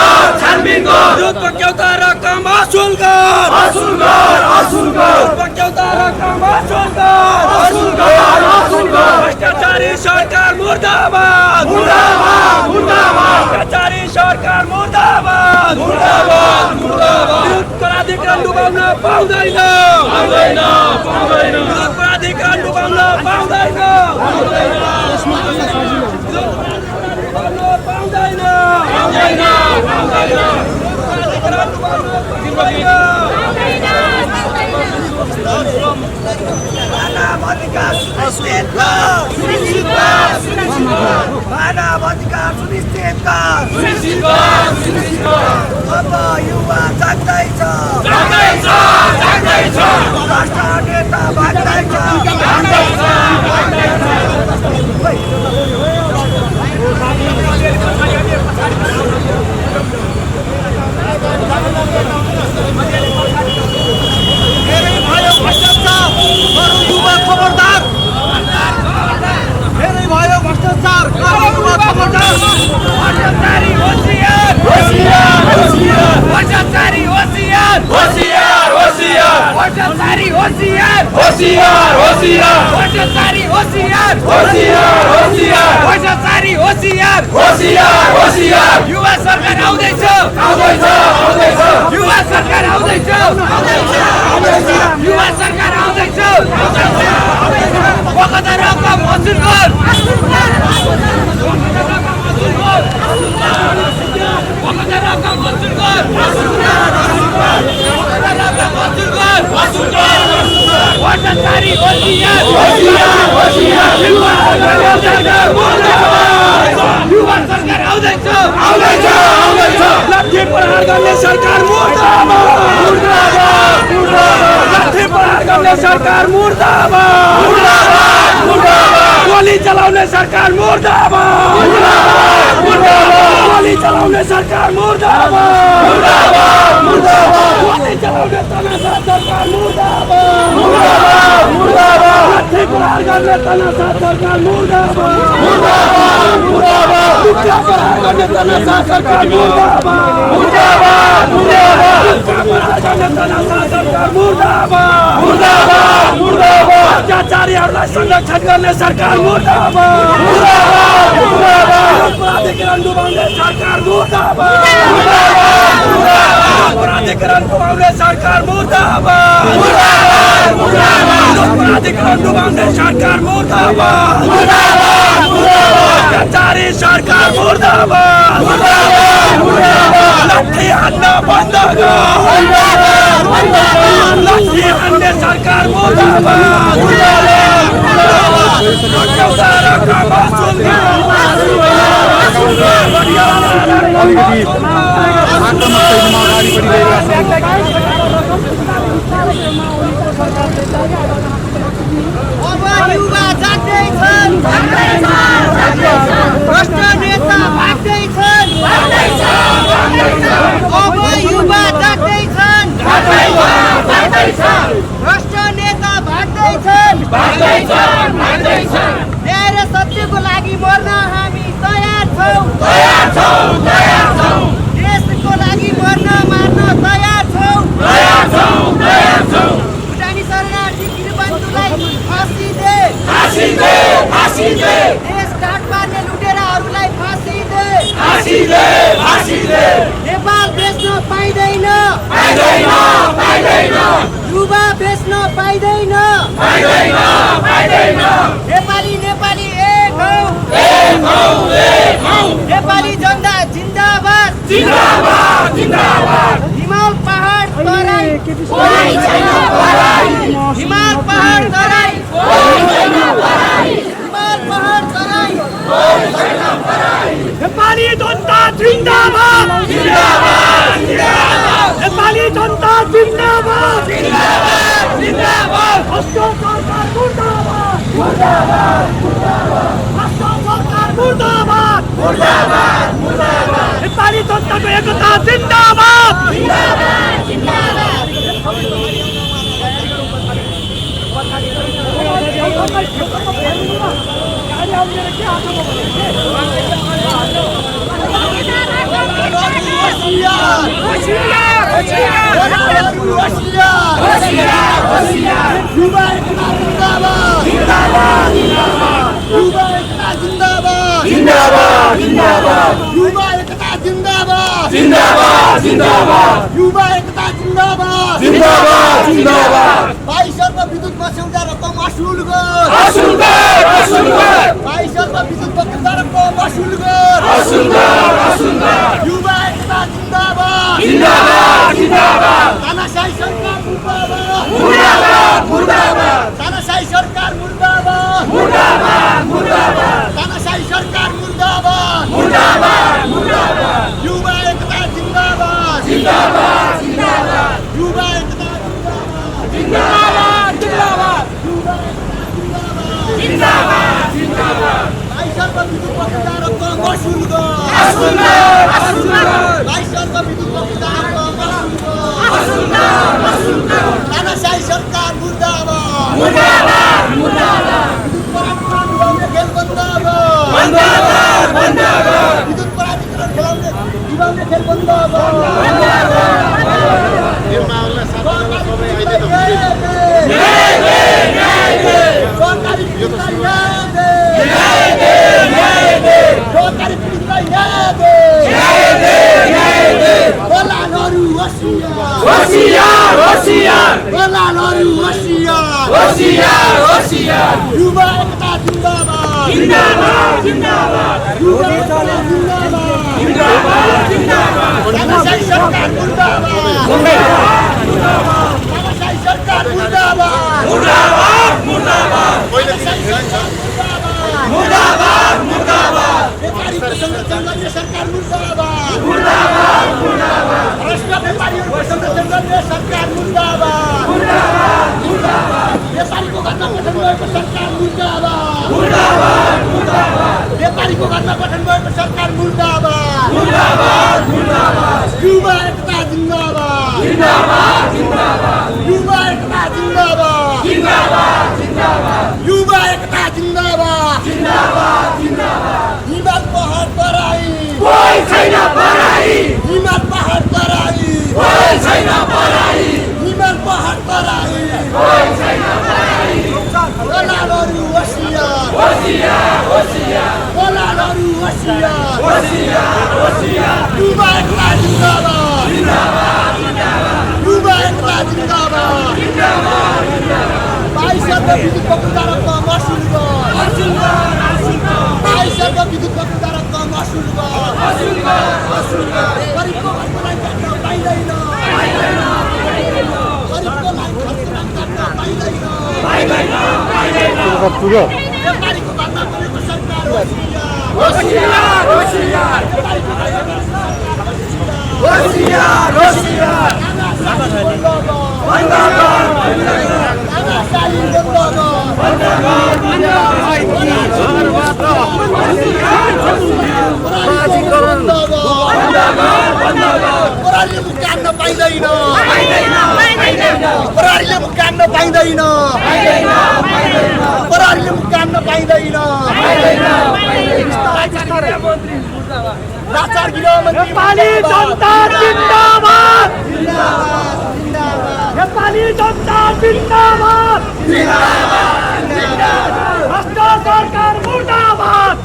दूध पक्याउँदा रकम असुल गर दूध पक्याउँदा रकम असुल गर भ्रष्टाचारी सरकार मुर्दाबाद भ्रष्टाचारी सरकार मुर्दाबाद दूधको अधिकार डुबाउन पाउँदैन दूधको अधिकार डुबाउन पाउँदैन मानव अधिकार सुनिश्चित कर अब युवा जाग्दैछ भ्रष्ट नेता भाग्दैछ खबरदार धेरै भयो भ्रष्टाचार खबरदार भ्रष्टाचारी होशियार भ्रष्टाचारी होशियार भ्रष्टाचारी होशियार भ्रष्टाचारी होशियार भ्रष्टाचारी होशियार युवा सरकार आउँदैछ युवा सरकार आउँदैछ युवा सरकार आउँदैछ वखत रकम वसुल गर वखत रकम वसुल गर भ्रष्टाचारी होशियार युवा सरकार आउँदैछ लाठी प्रहार गर्ने सरकार मुर्दाबाद लाठी प्रहार गर्ने सरकार मुर्दाबाद गोली चलाउने सरकार मुर्दाबाद गोली चलाउने सरकार मुर्दाबाद गोली चलाउने तनासा सरकार मुर्दाबाद लाठी प्रहार गर्ने तनासा सरकार मुर्दाबाद प्रहार गर्ने तनासा सरकार मुर्दाबाद अत्याचारीहरूलाई संरक्षण गर्ने सरकार मुर्दाबाद प्राधिकरण डुबाउने सरकार मुर्दाबाद प्राधिकरण डुबाउने सरकार मुर्दाबाद प्राधिकरण डुबाउने सरकार मुर्दाबाद अत्याचारी सरकार मुर्दाबाद लाठी हान्न बन्द लाठी हान्ने सरकार मुर्दाबाद युवा जाग्दैछन् भ्रष्ट नेता भाग्दैछन् अब युवा जाग्दैछन् भ्रष्ट नेता भाग्दैछन् न्याय र सत्यको लागि मर्न हामी तयार छौँ देशको लागि मर्न मार्न तयार छौँ भुटानी शरणार्थी किरबन्दुलाई फाँसी दे देश काट पार्ने लुटेराहरूलाई फाँसी दे नेपाल बेच्न पाइँदैन युवा बेच्न पाइँदैन नेपाली एक हौ नेपाली जनता जिन्दाबाद हिमाल पहाड तराई हिमाल पहाड तराई नेपाली जनता जिन्दाबाद नेपाली जनता जिन्दाबाद भ्रष्टाचार मुर्दाबाद नेपाली जनताको एकता जिन्दाबाद होशियार होशियार गोलाहरू होशियार युवा एकता जिंदाबाद युवा एकता जिंदाबाद युवा एकता जिंदाबाद युवा एकता जिंदाबाद 22 अर्ब विद्युत मस्यौदा रकम असुल गर 22 अर्ब विद्युत मस्यौदा रकम असुल गर युवा एकता जिंदाबाद तानाशाही सरकार मुर्दाबाद तानाशाही सरकार मुर्दाबाद तानाशाही सरकार मुर्दाबाद युवा एकता जिंदाबाद युवा एकता जिंदाबाद बाईस अर्ब विद्युत मस्यौदा रकम असुल गर 22 अर्ब विद्युत मस्यौदा रकम असुल गर तानाशाही सरकार मुर्दाबाद विद्युत प्राधिकरण खेल बन्द विद्युत प्राधिकरण दिवाउने खेल बन्द सरकारी पीडितलाई न्याय दे दलालहरू होशियार युवा एकता जिंदाबाद युवा एकता जिंदाबाद तानाशाही सरकार मुर्दाबाद तानाशाही सरकार मुर्दाबाद तानाशाही सरकार मुर्दाबाद व्यापारीको संरक्षण गर्ने सरकार मुर्दाबाद भ्रष्ट व्यापारीहरूको संरक्षण गर्ने सरकार मुर्दाबाद व्यापारीको घरमा गठन भएको सरकार मुर्दाबाद व्यापारीको घरमा गठन भएको सरकार मुर्दाबाद युवा एकता जिंदाबाद युवा एकता जिंदाबाद युवा एकता जिंदाबाद हिमाल पहाड तराई हिमाल पहाड तराई हिमाल पहाड तराई दलालहरू होशियार युवा एकता जिंदाबाद युवा एकता जिंदाबाद 22 अर्ब विद्युत मस्यौदा रकम असुल गर 22 अर्ब विद्युत मस्यौदा रकम असुल गर गरिबको घरलाई काट्न पाइँदैन गरिबको घरलाई काट्न पाइँदैन व्यापारीको घरमा बनेको सरकार होशियार प्रहरीले मुक्ति हान्न पाइँदैन प्रहरीले मुक्ति हान्न पाइँदैन प्रहरीले मुक्ति हान्न पाइँदैन लाचार गृहमन्त्री नेपाली जनता जिंदाबाद नेपाली जनता जिंदाबाद भ्रष्ट सरकार मुर्दाबाद